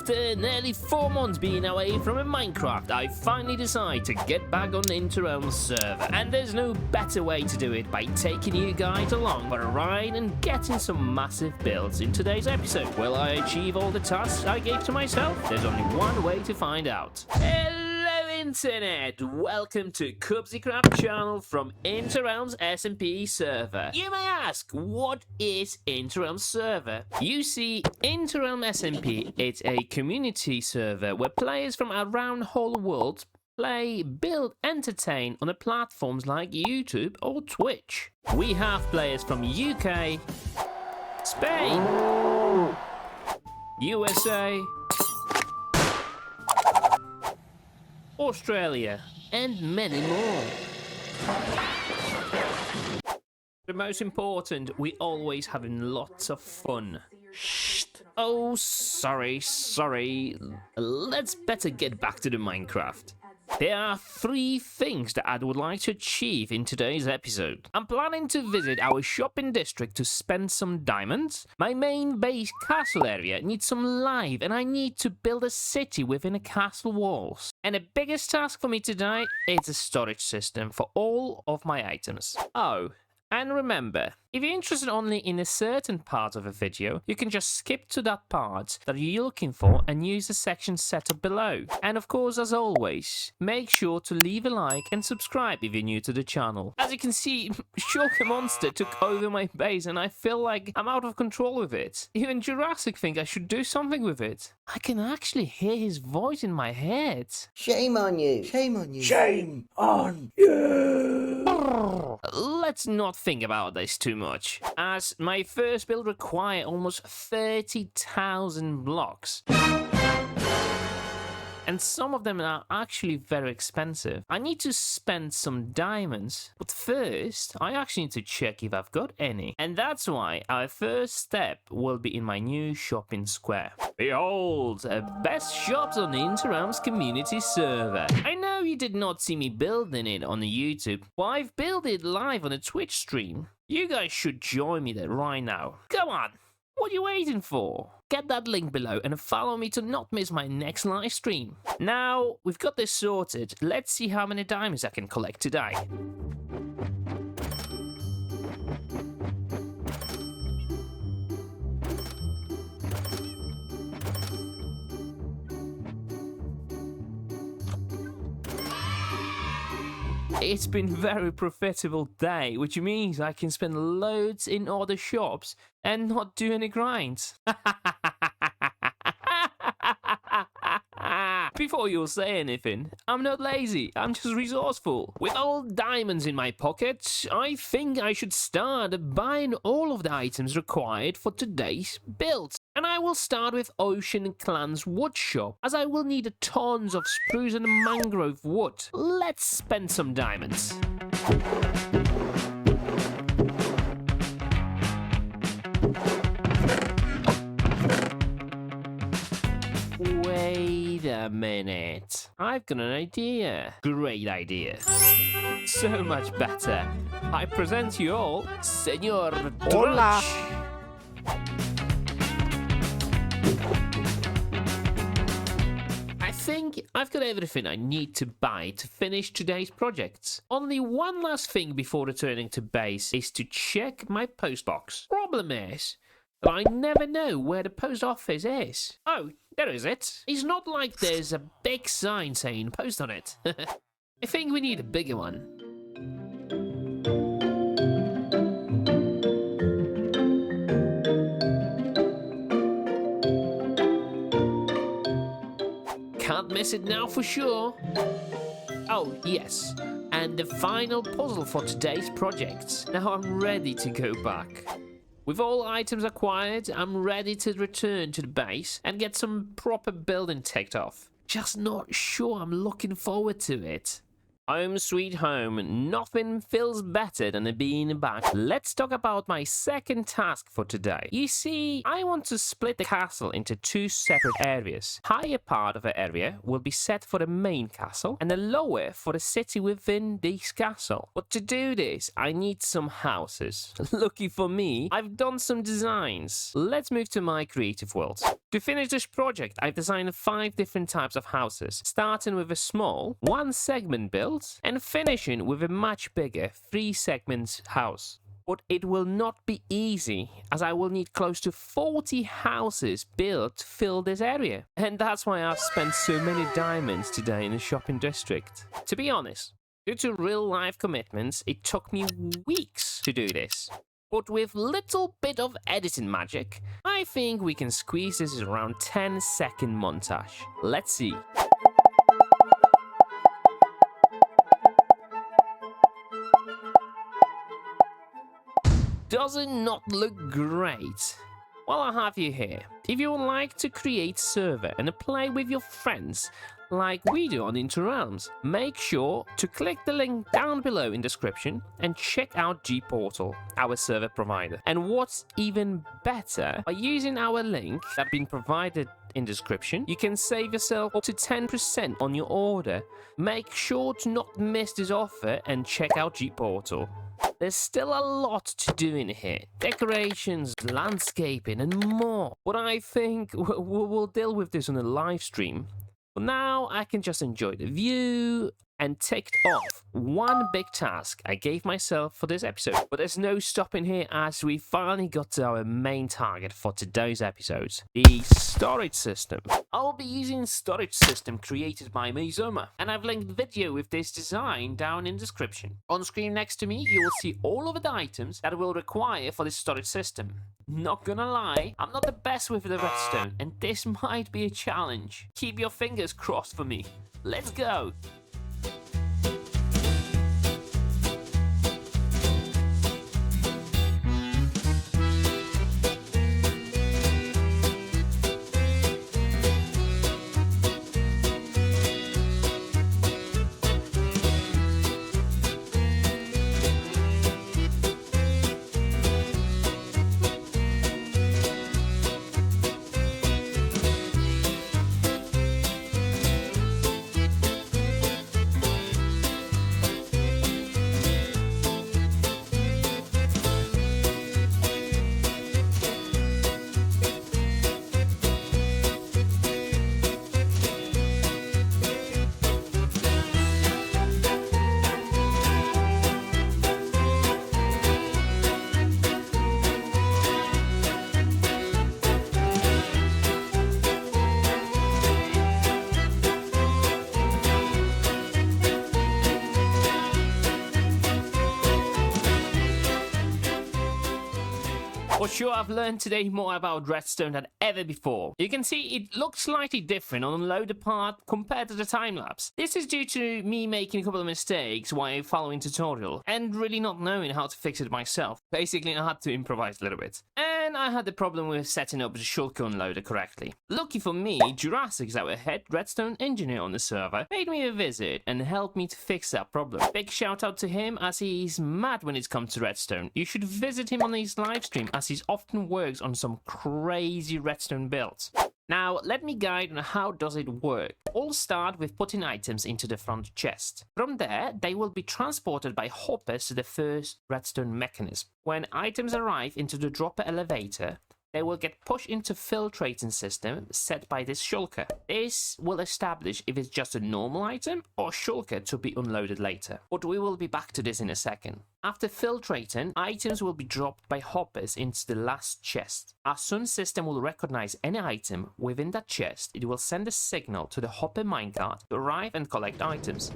After nearly 4 months being away from Minecraft, I finally decided to get back on Interrealm's server. And there's no better way to do it by taking you guys along for a ride and getting some massive builds in today's episode. Will I achieve all the tasks I gave to myself? There's only one way to find out. Hello Internet! Welcome to Cubsycraft channel from Interrealm's SMP server. You may ask, what is Interrealm's server? You see, Interrealm SMP, it's a community server where players from around the whole world play, build, entertain on the platforms like YouTube or Twitch. We have players from UK, Spain, USA, Australia, and many more. The most important, we always having lots of fun. Shh. Oh, sorry. Let's better get back to the Minecraft. There are 3 things that I would like to achieve in today's episode. I'm planning to visit our shopping district to spend some diamonds. My main base castle area needs some life, and I need to build a city within the castle walls. And the biggest task for me today is a storage system for all of my items. Oh, and remember, if you're interested only in a certain part of a video, you can just skip to that part that you're looking for and use the section set up below. And of course, as always, make sure to leave a like and subscribe if you're new to the channel. As you can see, Shulker Monster took over my base and I feel like I'm out of control with it. Even Jurassic think I should do something with it. I can actually hear his voice in my head. Shame on you. Shame on you. Shame on you. Let's not think about this too much, as my first build required almost 30,000 blocks. And some of them are actually very expensive. I need to spend some diamonds, but first, I actually need to check if I've got any. And that's why our first step will be in my new shopping square. Behold, best shops on the Interrealm's community server. I know you did not see me building it on the YouTube, but I've built it live on a Twitch stream. You guys should join me there right now. Come on! What are you waiting for? Get that link below and follow me to not miss my next live stream. Now, we've got this sorted. Let's see how many diamonds I can collect today. It's been a very profitable day, which means I can spend loads in other shops and not do any grinds. Before you say anything, I'm not lazy, I'm just resourceful. With all diamonds in my pocket, I think I should start buying all of the items required for today's build. And I will start with Ocean Clan's wood shop, as I will need tons of spruce and mangrove wood. Let's spend some diamonds. Wait a minute. I've got an idea. Great idea. So much better. I present you all, Senor Hola. Drudge. I think I've got everything I need to buy to finish today's projects. Only one last thing before returning to base is to check my post box. Problem is that I never know where the post office is. Oh, there is it. It's not like there's a big sign saying post on it. I think we need a bigger one. Can't miss it now for sure. Oh, yes. And the final puzzle for today's project. Now I'm ready to go back. With all items acquired, I'm ready to return to the base and get some proper building ticked off. Just not sure I'm looking forward to it. Home sweet home, nothing feels better than being back. Let's talk about my second task for today. You see, I want to split the castle into two separate areas. Higher part of the area will be set for the main castle and the lower for the city within this castle. But to do this, I need some houses. Lucky for me, I've done some designs. Let's move to my creative world. To finish this project, I've designed 5 different types of houses, starting with a small, 1-segment build, and finishing with a much bigger 3-segment house. But it will not be easy, as I will need close to 40 houses built to fill this area. And that's why I've spent so many diamonds today in the shopping district. To be honest, due to real-life commitments, it took me weeks to do this. But with little bit of editing magic, I think we can squeeze this around 10-second montage. Let's see. Does it not look great? Well, I have you here. If you would like to create server and play with your friends, like we do on Interrealms, make sure to click the link down below in description and check out G-Portal, our server provider. And what's even better, by using our link that's been provided in description, you can save yourself up to 10% on your order. Make sure to not miss this offer and check out G-Portal. There's still a lot to do in here. Decorations, landscaping and more. But I think we'll deal with this on a live stream. For now, I can just enjoy the view and ticked off one big task I gave myself for this episode. But there's no stopping here, as we finally got to our main target for today's episodes, the storage system. I'll be using storage system created by Maizuma, and I've linked video with this design down in description. On screen next to me, you will see all of the items that we'll require for this storage system. Not gonna lie, I'm not the best with the redstone, and this might be a challenge. Keep your fingers crossed for me. Let's go! For sure, I've learned today more about redstone than ever before. You can see it looks slightly different on the loader part compared to the time-lapse. This is due to me making a couple of mistakes while following tutorial and really not knowing how to fix it myself. Basically, I had to improvise a little bit. And I had the problem with setting up the shulker unloader correctly. Lucky for me, Jurassic, our head redstone engineer on the server, paid me a visit and helped me to fix that problem. Big shout out to him, as he's mad when it comes to redstone. You should visit him on his live stream, as he often works on some crazy redstone builds. Now, let me guide on how does it work. All start with putting items into the front chest. From there, they will be transported by hoppers to the first redstone mechanism. When items arrive into the dropper elevator, they will get pushed into filtrating system set by this shulker. This will establish if it's just a normal item or shulker to be unloaded later. But we will be back to this in a second. After filtrating, items will be dropped by hoppers into the last chest. Our sun system will recognize any item within that chest. It will send a signal to the hopper minecart to arrive and collect items.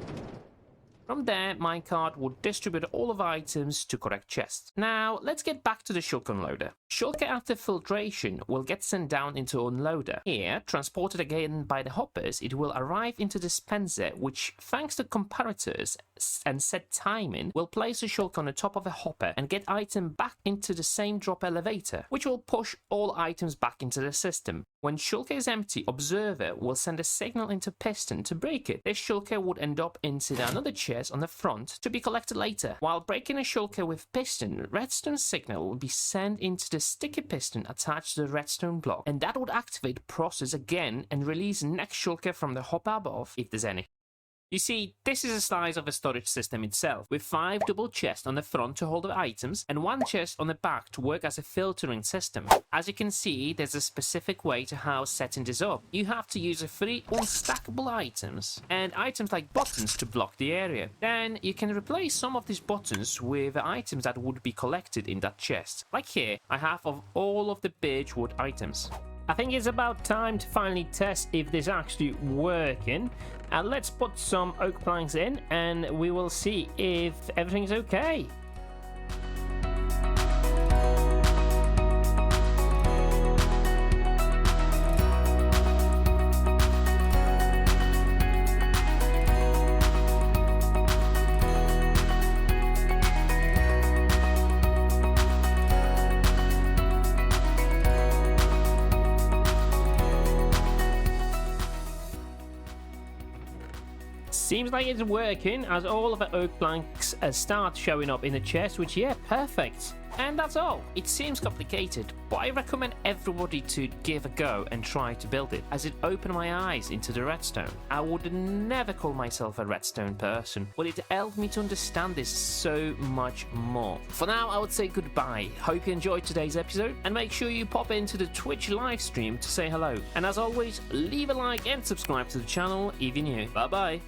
From there, minecart will distribute all of the items to correct chests. Now, let's get back to the shulker unloader. Shulker after filtration will get sent down into unloader. Here, transported again by the hoppers, it will arrive into dispenser, which, thanks to comparators and set timing, will place the shulker on the top of a hopper and get item back into the same drop elevator, which will push all items back into the system. When shulker is empty, observer will send a signal into piston to break it. This shulker would end up into another chest chest on the front to be collected later. While breaking a shulker with piston, redstone signal will be sent into the sticky piston attached to the redstone block, and that would activate process again and release the next shulker from the hopper above, if there's any. You see, this is the size of a storage system itself, with 5 double chests on the front to hold the items, and 1 chest on the back to work as a filtering system. As you can see, there's a specific way to how setting this up. You have to use 3 unstackable items, and items like buttons to block the area. Then you can replace some of these buttons with items that would be collected in that chest. Like here, I have of all of the birch wood items. I think it's about time to finally test if this is actually working. Let's put some oak planks in and we will see if everything's okay. Seems like it's working, as all of the oak planks start showing up in the chest, which, yeah, perfect. And that's all. It seems complicated, but I recommend everybody to give a go and try to build it, as it opened my eyes into the redstone. I would never call myself a redstone person, but it helped me to understand this so much more. For now, I would say goodbye. Hope you enjoyed today's episode, and make sure you pop into the Twitch live stream to say hello. And as always, leave a like and subscribe to the channel if you're new. Bye bye.